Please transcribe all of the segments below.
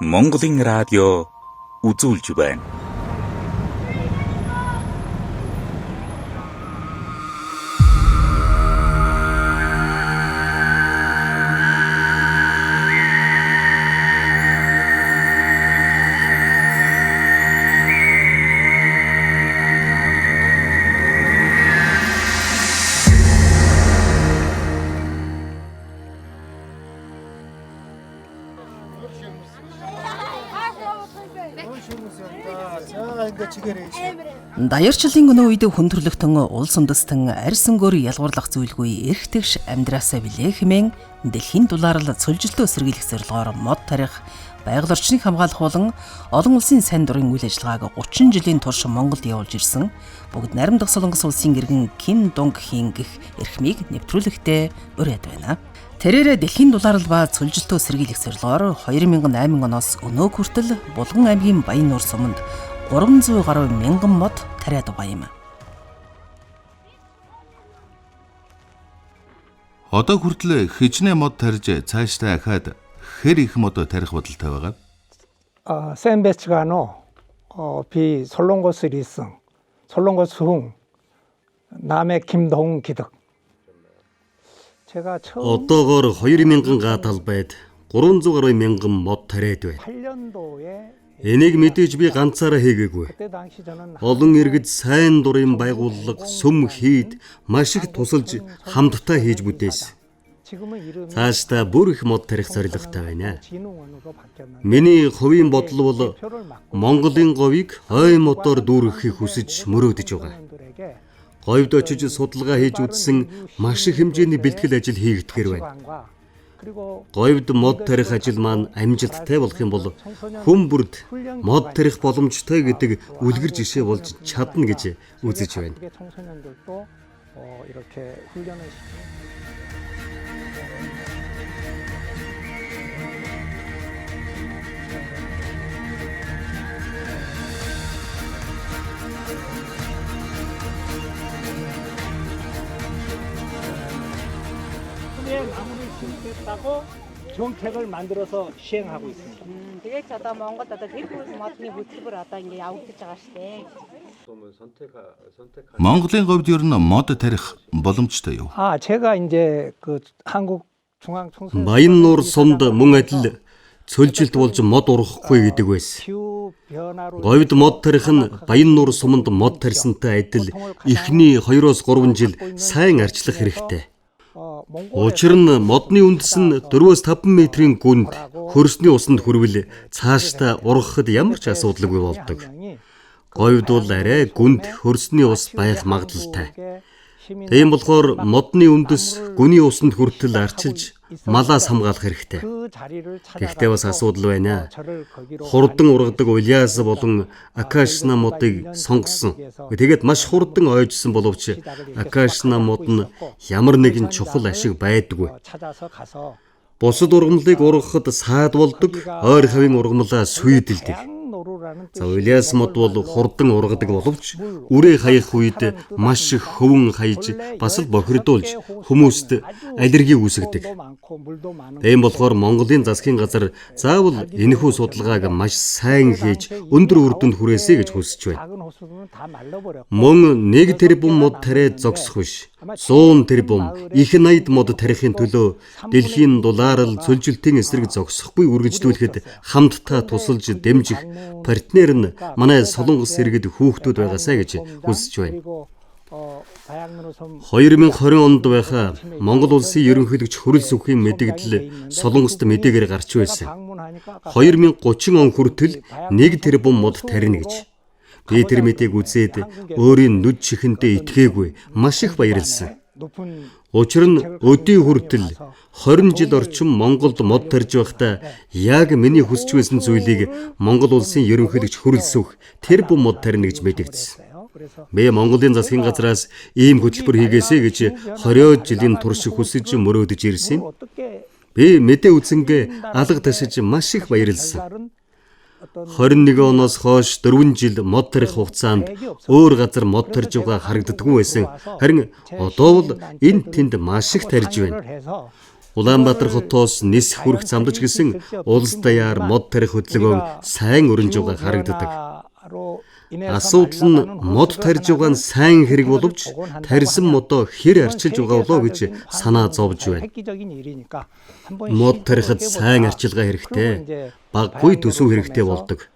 Монголын радио үзүүлж байна. Даяарчлалын өнөө үед хүндрэлтэн улс үндэстэн арьс өнгөөр ялгуурлах зүйлгүй эрх тэгш амьдраасаа билээ хэмээн дэлхийн дулаарл цөлжилтөө сэргийлэх зорилгоор мод тарих, байгаль орчныг хамгаалах болон олон улсын сайн дурын үйл ажиллагааг 30 жилийн турш Монголд явуулж ирсэн бүгд найрамдах Солонгос улсын иргэн Ким Донг Хин гэх эрхмийг нэвтрүүлэхдээ уриад байна. Тэрээр дэлхийн дулаарл ба цөлжилтөө сэргийлэх зорилгоор 2008 оноос өнөө хүртэл Булган аймгийн Баян нуур суманд 300 гаруй мянган мод тариад байгаа юм. Одоо хүртэл хичнээн мод тарьж цаашдаа ахаад хэр их мод тарих бодолтой байгаа? 센베츠가노 비 솔롱고스 리승 솔롱고스 흥 남해 김동 기득 제가 처음 одоогоор 2000 га талбайд 300 гаруй мянган мод тариад байна. 8년도에 Энийг мэдээж би ганцаараа хийгээгүй. 그때 당시 저는 Олон иргэд сайн дурын байгууллага, сүм хийд маш их тусалж хамтдаа хийж бүтээсэн. 지금은 이름이 Цаашдаа бүр их мод тарих зорилготой байна. 진흥원으로 바뀌었는데 Миний хувийн бодол бол 표를 막고 Монголын говийг ой модоор дүүргэхийг хүсэж мөрөөдөж байгаа. 청소년들에게 Говьд очиж судалгаа хийж үзсэн маш их хэмжээний бэлтгэл ажил хийгдэхэр байна. 가치관과 그리고 Говьд мод тарих ажил маань амжилттай болох юм бол хүн бүрд мод тарих боломжтой гэдэг үлгэр жишээ болж чадна гэж үзэж байна. 그게 청소년들도 이렇게 훈련을 시키는 나무를 심겠다고 정책을 만들어서 시행하고 있습니다. Тэгээд ч одоо Монголд одоо тэр бүс модны хөтөлбөр одоо ингээ явагдаж байгаа шүү дээ. Монголын говьд ер нь мод тарих боломжтой юу? 제가 이제 그 한국 중앙 청소년 Баян нуур сумд мөн адил цөлжилт болж мод ургахгүй гэдэг байсан. 기후 변화로 Говьд мод тарих нь Баян нуур суманд мод тарьсантай адил эхний 2-3 жил сайн арчлах хэрэгтэй. Учир нь модны үндэс нь 4-5 метрийн гүнд хөрсний усанд хүрвэл цаашдаа ургахад ямар ч асуудалгүй болдог. Говьд бол арай гүнд хөрсний ус байх магадлалтай. Тийм болохоор модны үндэс гүний усанд хүртэл арчилж малаас хамгаалах хэрэгтэй. Гэхдээ бас асуудал байна. Хурдан ургадаг Ульяс болон Акашна модыг сонгосон. Тэгээд маш хурдан ойжсон боловч Акашна мод нь ямар нэгэн чухал ашиг байдаггүй. 찾아서 가서 Бусад ургамлыг ургахад саад болдог, ойр хавийн ургамлаа сүйдэлдэг. 노루라는 За Ульяс мод бол хурдан ургадаг боловч үрээ хаях үед маш их хөвөн хаяж бас л бохирдуулж хүмүүст аллерги үүсгэдэг. 많고 물도 많은 Тийм болохоор Монголын засгийн газар заавал энэхүү судалгааг маш сайн хийж өндөр үр дүнд хүрээсэй гэж хүсэж байна. 작은 호수는 다 말라버려. Мөн 1 тэрбум мод тариад зогсох биш. 100 тэрбум их 80 мод тарихын төлөө дэлхийн дулаарл цөлжилтийн эсрэг зогсохгүй үргэлжлүүлэхэд хамтдаа тусалж дэмжих партнер нь манай Солонгос иргэд хүүхдүүд байгаасаа гэж хүсэж байна. 그리고 다양으로 좀 2020 онд байхаа Монгол улсын ерөнхийлөгч Хүрэл Сүнхийн мэдээлэл Солонгост мэдээгээр гарч байсан. 방문하니까 2030 он хүртэл 1 тэрбум мод тарина гэж. Би тэр мэдээг үзээд өөрийн нүд чихэндээ итгээгүй маш их баярлсан. 높은 Учир нь өдий хүртэл 20 жил орчим Монголд мод тарьж байхдаа яг миний хүсч байсан зүйлийг Монгол улсын ерөнхийлөгч Хүрэл Сүнх тэрбум мод тарина гэж мэдэгдсэн. 그래서 Би Монголын засгийн газраас ийм хөтөлбөр хийгээсэй гэж 20 жилийн турш хүсэж мөрөөдөж ирсэн. 어떻게 Би мэдээ үзэнгээ алга ташиж маш их баярлсан. 다른 21 оноос хойш 4 жил мод тарих хугацаанд өөр газар мод тарьж байгаа харагддаггүй байсан. Харин одоо бол энд тэнд маш их тарьж байна. Улаанбаатар хотоос Нисэх хүрэх замдаж гисэн улс даяар мод тарих хөдөлгөөн сайн өрнж байгаа харагддаг. Асуудал нь мод тарж байгаа нь сайн хэрэг боловч тарьсан модоо хэр арчилж байгаа болоо гэж санаа зовж байна. Мод тарихад сайн арчилгаа хэрэгтэй, баггүй төсөв хэрэгтэй болдог.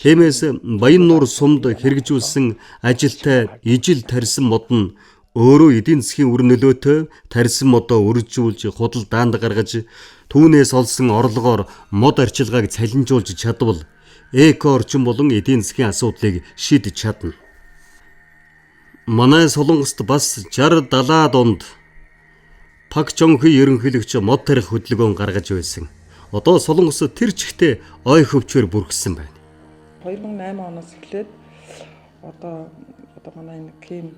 Тиймээс Баяннуур сумд хэрэгжүүлсэн ажилтай ижил тарьсан мод нь өөрөө эдийн засгийн үр нөлөөтэй тарьсан модоо үржүүлж худал даанд гаргаж түүнээс олсон орлогоор мод арчилгааг цалинжуулж чадвал эко орчин болон эдийн засгийн асуудлыг шийдэж чадна. Манай Солонгост бас 60-70 донд Пак Чонхи ерөнхийлөгч мод тарих хөдөлгөөн гаргаж байсан. Одоо Солонгос тэр чигтээ ой хөвчөөр бүрхсэн байна. 2008 оноос эхлээд одоо манай энэ Ким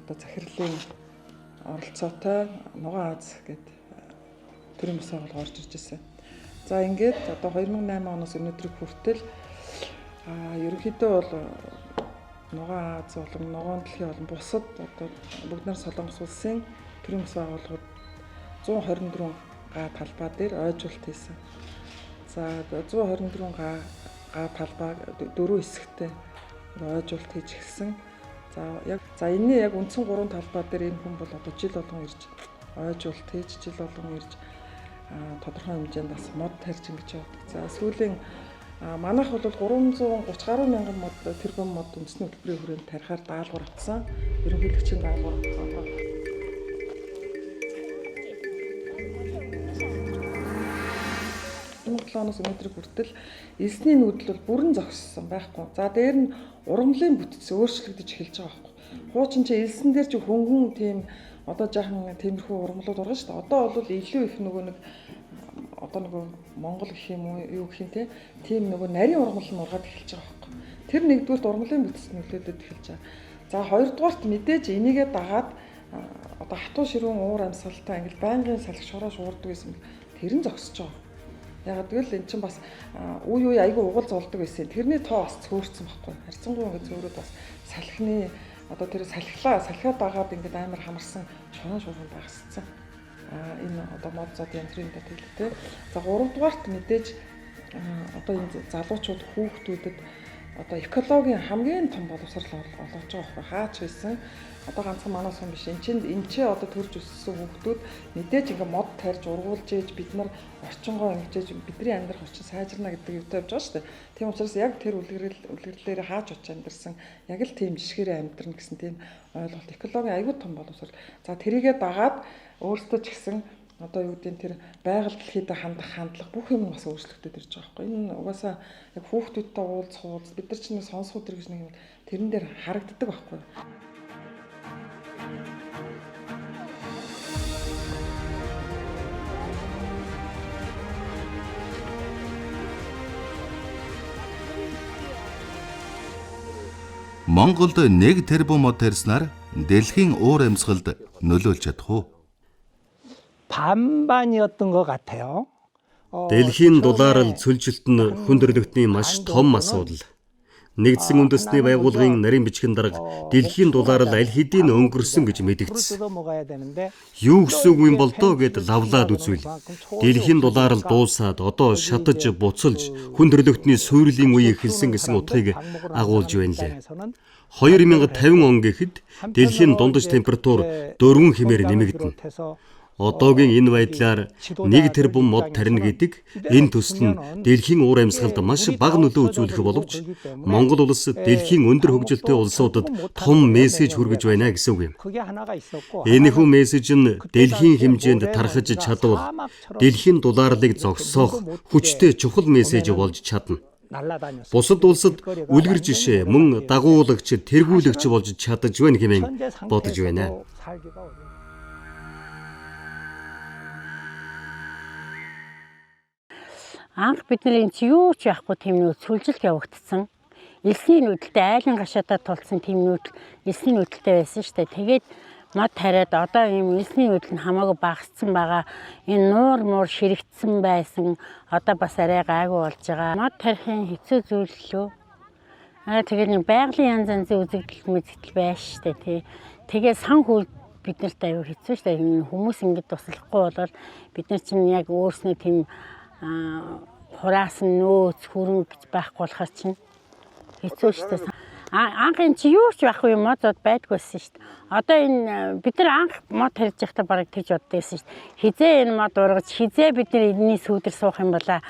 захирлын оролцоотой Нугаан Аз гэдэг төрийн бас байгууллага орж ирж байсан. За ингээд одоо 2008 оноос өнөөдрийг хүртэл ерөнхийдөө бол Нугаан Аз болон Нугаан дэлхийн болон бусад одоо бүгд нар Солонгос улсын төрийн бас байгууллагууд 124 га талбай дээр ойжуулалт хийсэн. За 124 га талбай 4 хэсэгтэй ойжуулалт хийж эхэлсэн. За энэний яг үндсэн 3 талбай дээр энэ хүн бол одоо жил болгон ирж ойжуулалт хийж жил болгон ирж тодорхой хэмжээнд бас мод тарьж ингэж явдаг. За сүүлийн манайх бол 330 гаруй мянган мод тэрбум мод үндэсний хөтөлбөрийн хүрээнд тарихаар даалгавар авсан. Ерөнхийлөгчийн даалгавар авсан. 2007 оноос өнөөдрийг хүртэл элсний нүүдэл бол бүрэн зогссон байхгүй. За дээр нь ургамлын бүтц өөрчлөгдөж эхэлж байгаа байхгүй. Хуучин чи элсэн дээр чи хөнгөн тийм одоо жаахан тиймэрхүү ургамлууд ургана шүү дээ. Одоо бол илүү их нөгөө нэг одоо нөгөө Монгол гэх юм уу юу гэх юм те тийм нөгөө нарийн ургамал нь ургаад эхэлж байгаа байхгүй. Тэр нэгдүгürt ургамлын бүтц нөлөөдөд эхэлж байгаа. За хоёрдугаарт мэдээж энийгээ дагаад одоо хатуу ширүүн уур амьсгалтай ингээл байнгын салхи шороош уурдаг гэсэн тэр нь зогсож байгаа. Яг тэгвэл эн чинь бас үе айгүй угал золдог байсан. Тэрний тоо бас цөөрцөн байхгүй. Харьцангуй ингээд зөөрөд бас салхины одоо тэр салхиа дагаад ингээд амар хамарсан шороо шуурган багсцсан. Энэ одоо мод зод янтрын тэлтэй. За 3 дугаарт мэдээж одоо энэ залуучууд хүүхдүүдэд одоо экологийн хамгийн том боловсрал олгож байгаа байхгүй. Хаач байсан одоо ганцхан манай сум биш. Энд чи одоо төрж өссөн хүүхдүүд мэдээж ингээ мод тарьж ургуулж ээж бид нар орчингоо ингэж бидний амьдрах орчин сайжирна гэдэг юутай явж байгаа шүү дээ. Тийм учраас яг тэр үлгэрлэлээр хааж очиж амьдэрсэн яг л тийм жишгээрээ амьдрна гэсэн тийм ойлголт экологийн аюул том боловсрал. За тэрийгээ дагаад өөртөө ч гэсэн одоо юу гэдэг нь тэр байгаль дэлхийдээ хандах хандлага бүх юм бас өөрчлөгдөж ирж байгаа байхгүй. Энэ угаасаа яг хүүхдүүдтэй уулзах бид нар ч нэг сонсох төр гэж нэг юм тэрэн дээр харагддаг байхгүй. Монголд 1 тэрбум мод тарьснаар дэлхийн уур амьсгалд нөлөөлж чадах уу? 반반이었던 것 같아요. Дэлхийн дулаарл цөлжилт нь хүн төрөлхтний маш том асуудал. Нэгдсэн үндэсний байгууллагын нарийн бичгийн дарга дэлхийн дулаарл аль хэдийн өнгөрсөн гэж мэдэгдсэн. Юу гэсэн үг юм бол доо гэд лавлаад үзвэл дэлхийн дулаарл дуусаад одоо шатаж буцалж хүн төрөлхтний суйрлын үе эхэлсэн гэсэн утгыг агуулж байна лээ. 2050 он гэхэд дэлхийн дундаж температур 4 хэмээр нэмэгдэнэ. Одоогийн энэ байдлаар 1 тэрбум мод тарина гэдэг энэ төсөл нь дэлхийн уур амьсгалд маш бага нөлөө үзүүлэх боловч Монгол улс дэлхийн өндөр хөгжилтэй улсуудад том мессеж хүргэж байна гэсэн үг юм. Энэхүү мессеж нь дэлхийн хэмжээнд тархаж чадвал дэлхийн дулаарлыг зогсоох хүчтэй чухал мессеж болж чадна. Бусад улсад үлгэр жишээ мөн дагуулагч тэргүүлэгч болж чадаж байна хэмээн бодож байна. Анх бидний энэ юу ч яахгүй тийм нөө сүлжилт явагдсан. Элсний нүүдэлтэй айлын гашаатаа тулцсан тийм нүүдэл элсний нүүдэлтэй байсан шүү дээ. Тэгээд мод тариад одоо ийм элсний нүүдэл нь хамаагүй багассан байгаа. Энэ нуур муур ширэгдсэн байсан. Одоо бас арай гайгүй болж байгаа. Мод тарихын хэцүү зүйл лөө. Тэгээд нэг байгалийн янз янзын үзэгдэл мэдэгдэл байж шүү дээ тий. Тэгээд сан бид нарт аюу хэцүү шүү дээ. Хүмүүс ингэж туслахгүй болоод бид нар чинь яг өөрснөө тийм хураасан нөөц хөрөнгө гэж байхгүй болохоор чинь хэцүү шүү дээ. Анх энэ чи юу ч байхгүй юм модод байдгүйсэн шүү дээ. Одоо энэ бид нар анх мод тарьж байхдаа бараг тэгж боддогсэн шүү дээ. Хизээ энэ мод ургаж хизээ бид нар эдний сүүдэр суух юм болаа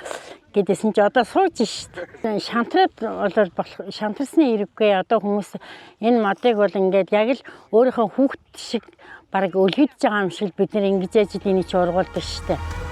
гэдээсэн чи одоо сууж шүү дээ. Шантраад болоод болох шантарсны хэрэггүй одоо хүмүүс энэ модыг бол ингээд яг л өөрийнхөө хүүхд шиг бараг өлгөж байгаа юм шиг бид нар ингэж яаж энийг чи ургуулдаг шүү дээ.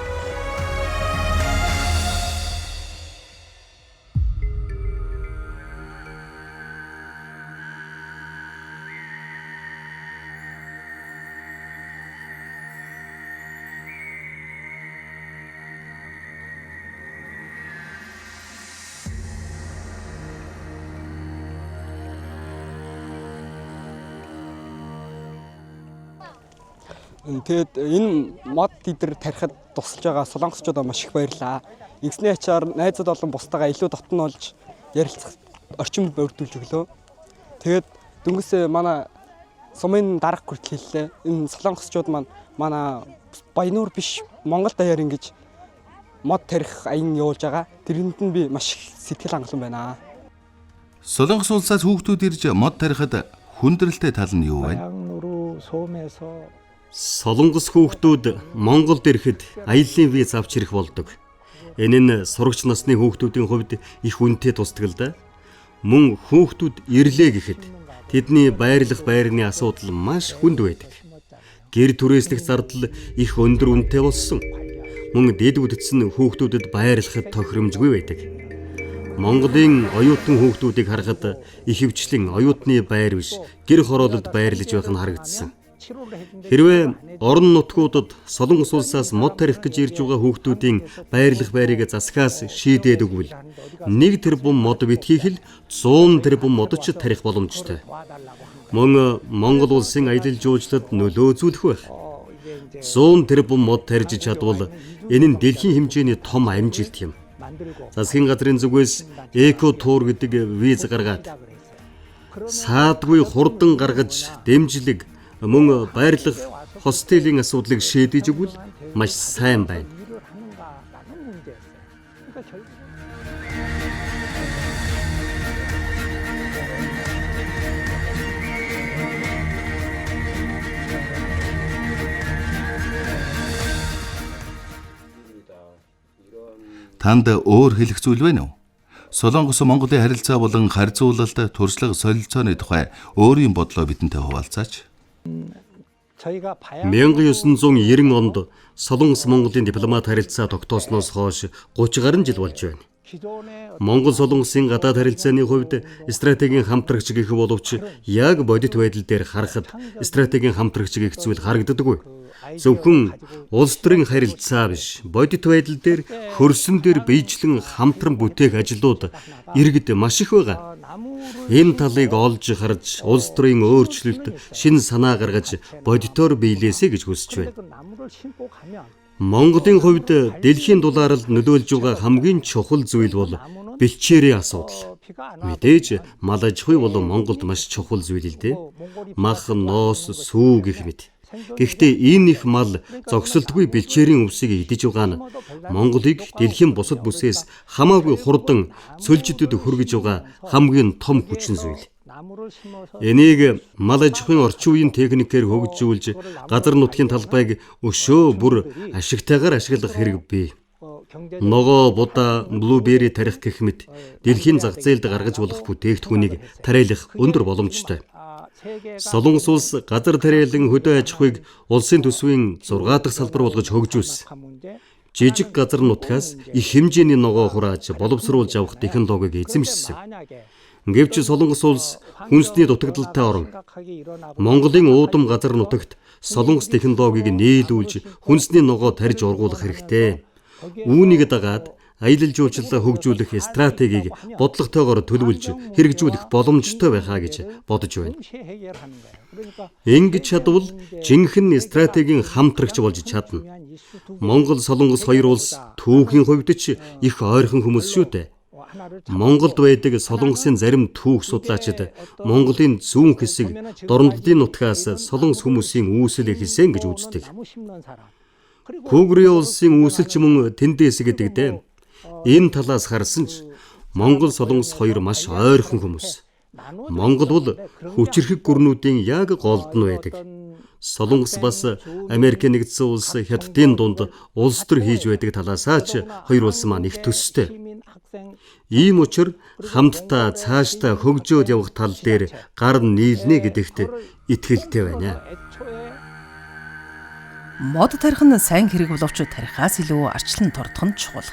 Тэгээд энэ мод идэр тарихад тусалж байгаа солонгосчуудаа маш их баярлаа. Ингэсний ачаар найзууд болон бусдаагаа илүү дотн болж ярилцах орчин бүрдүүлж өглөө. Тэгээд дөнгөсөө манай сумын дарга хүртэл хэллээ. Энэ солонгосчууд манай Баянуур биш Монгол даяар ингэж мод тарих аян явуулж байгаа. Тэрэнд нь би маш их сэтгэл хангалуун байна. Солонгос улсаас хүүхдүүд ирж мод тарихад хүндрэлтэй тал нь юу вэ? Солонгос хүүхдүүд Монголд ирэхэд аяллаа виз авч ирэх болдог. Энэ нь сурагч насны хүүхдүүдийн хувьд их үнэтэй тусдаг л да. Мөн хүүхдүүд ирлээ гэхэд тэдний байрлах байрны асуудал маш хүнд байдаг. Гэр түрээслэх зардал их өндөр үнэтэй болсон. Мөн дэд үдцэн хүүхдүүдэд байрлахад тохиромжгүй байдаг. Монголын оюутан хүүхдүүдийг харахад ихэвчлэн оюутны байр биш гэр хороололд байрлаж байх нь харагдсан. Хэрвээ орон нутгуудад Солонгос улсаас мод тарих гэж ирж байгаа хүүхдүүдийн байрлах байрыг засахаас шийдээд өгвөл 1 тэрбум мод битгийх л 100 тэрбум мод ч тарих боломжтой. Мөн Монгол улсын аялал жуулчлалд нөлөө үзүүлэх байх. 100 тэрбум мод тарьж чадвал энэ нь дэлхийн хэмжээний том амжилт юм. Засгийн газрын зүгээс эко тур гэдэг виз гаргаад саадгүй хурдан гаргаж дэмжлэг мөн байрлах хостелийн асуудлыг шийдэж өгвөл маш сайн байна. Танд өөр хэлэх зүйл байна уу? Солонгос Монголын харилцаа болон харьцуулалт туршлага солилцооны тухай өөрийн бодлоо бидэнтэй хуваалцаач. 1990 онд Солонгос Монголын дипломат харилцаа тогтоосноос хойш 30 гаруй жил болж байна. Монгол Солонгосын гадаад харилцааны хувьд стратегийн хамтрагч гэх боловч яг бодит байдал дээр харахад стратегийн хамтрагч гэх зүйл харагддаггүй. Зөвхөн улс төрийн харилцаа биш, бодит байдал дээр хөрсөн дээр биечлэн хамтран бүтээх ажлууд иргэд маш их байгаа. Энэ талыг олж харж, улс төрийн өөрчлөлт шин санаа гаргаж бодитоор биелээсэй гэж хүсэж байна. Монголын хувьд дэлхийн дулаалд нөлөөлж байгаа хамгийн чухал зүйл бол бэлчээрийн асуудал. Мэдээж мал аж ахуй болон Монголд маш чухал зүйл л дээ. Мах, ноос, сүү гэх мэт. Гэхдээ энэ их мал зогсолтгүй бэлчээрийн өвсийг идэж байгаа нь Монголыг дэлхийн бусад бүсээс хамаагүй хурдан цөлжидэд хүргэж байгаа хамгийн том хүчин зүйл. Энийг мал аж ахуйн орчин үеийн техникээр хөгжүүлж газар нутгийн талбайг өшөө бүр ашигтайгаар ашиглах хэрэг бий. Ногоо, будаа, блубери тарих гэх мэт дэлхийн зах зээлд гаргаж болох бүтээгдэхүүнийг тариалах өндөр боломжтой. Солонгос улс газар тариалан хөдөө аж ахуйг улсын төсвийн 6 дахь салбар болгож хөгжүүлсэн. Жижиг газар нутгаас их хэмжээний ногоо хурааж боловсруулж авах технологиг эзэмшсэн. Гэвч Солонгос улс хүнсний дутагдaltaй орн. Монголын уудам газар нутагт Солонгос технологиг нийлүүлж хүнсний ногоо тарьж ургуулах хэрэгтэй. Үүнийг дагаад аялал жуулчлалаа хөгжүүлэх стратегийг бодлоготойгоор төлөвлөж хэрэгжүүлэх боломжтой байхаа гэж бодож байна. Ингэж чадвал жинхэнэ стратегийн хамтрагч болж чадна. Монгол Солонгос хоёр улс түүхийн хувьд ч их ойрхон хүмүүс шүү дээ. Монголд байдаг Солонгосын зарим түүх судлаачид Монголын зүүн хэсэг дорнодын нутгаас Солонгос хүмүүсийн үүсэл эхэлсэн гэж үздэг. Кугри улсын үүсэлч мөн тэндээс гэдэгтэй. Энэ талаас харсан ч Монгол Солонгос хоёр маш ойрхон хүмүүс. Монгол бол хүчирхэг гүрнүүдийн яг голд нь байдаг. Солонгос бас Америк нэгдсэн улс Хятадын дунд улс төр хийж байдаг талаасаа ч хоёр улс маань их төстэй. Ийм учраас хамтдаа цаашдаа хөгжөөд явах тал дээр гар нийлнэ гэдэгт итгэлтэй байна. Мод тарих нь сайн хэрэг боловч тарихаас илүү арчлан тордох нь чухал.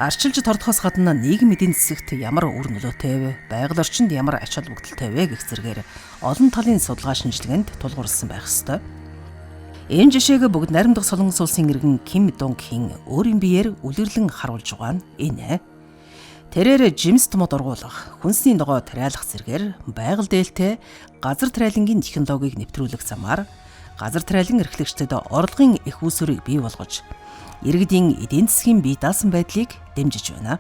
Арчилж тордохоос гадна нийгэм эдийн засагт ямар үр нөлөөтэй вэ? Байгаль орчинд ямар ач холбогдолтой вэ гэх зэргээр олон талын судалгаа шинжилгээнд тулгуурсан байх ёстой. Энэ жишээг бүгд найрамдах Солонгос улсын иргэн Ким Донг Хин өөрийн биеэр үлэрлэн харуулж байгаа нь энэ. Тэрээр жимс томод ургуулах, хүнсний ногоо тариалах зэргээр байгаль дээлтэй газар тариалангийн технологиг нэвтрүүлэх замаар газар тариалан эрхлэгчдэд орлогын их үүсвэрийг бий болгож иргэдийн эдийн засгийн бие даасан байдлыг дэмжиж байна.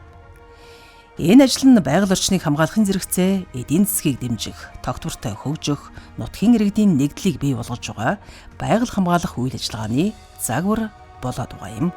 Энэ ажил нь байгаль орчныг хамгаалахын зэрэгцээ эдийн засгийг дэмжих, тогтвортой хөгжих, нутгийн иргэдийн нэгдлийг бий болгож байгаа байгаль хамгаалах үйл ажиллагааны загвар болоод байгаа юм.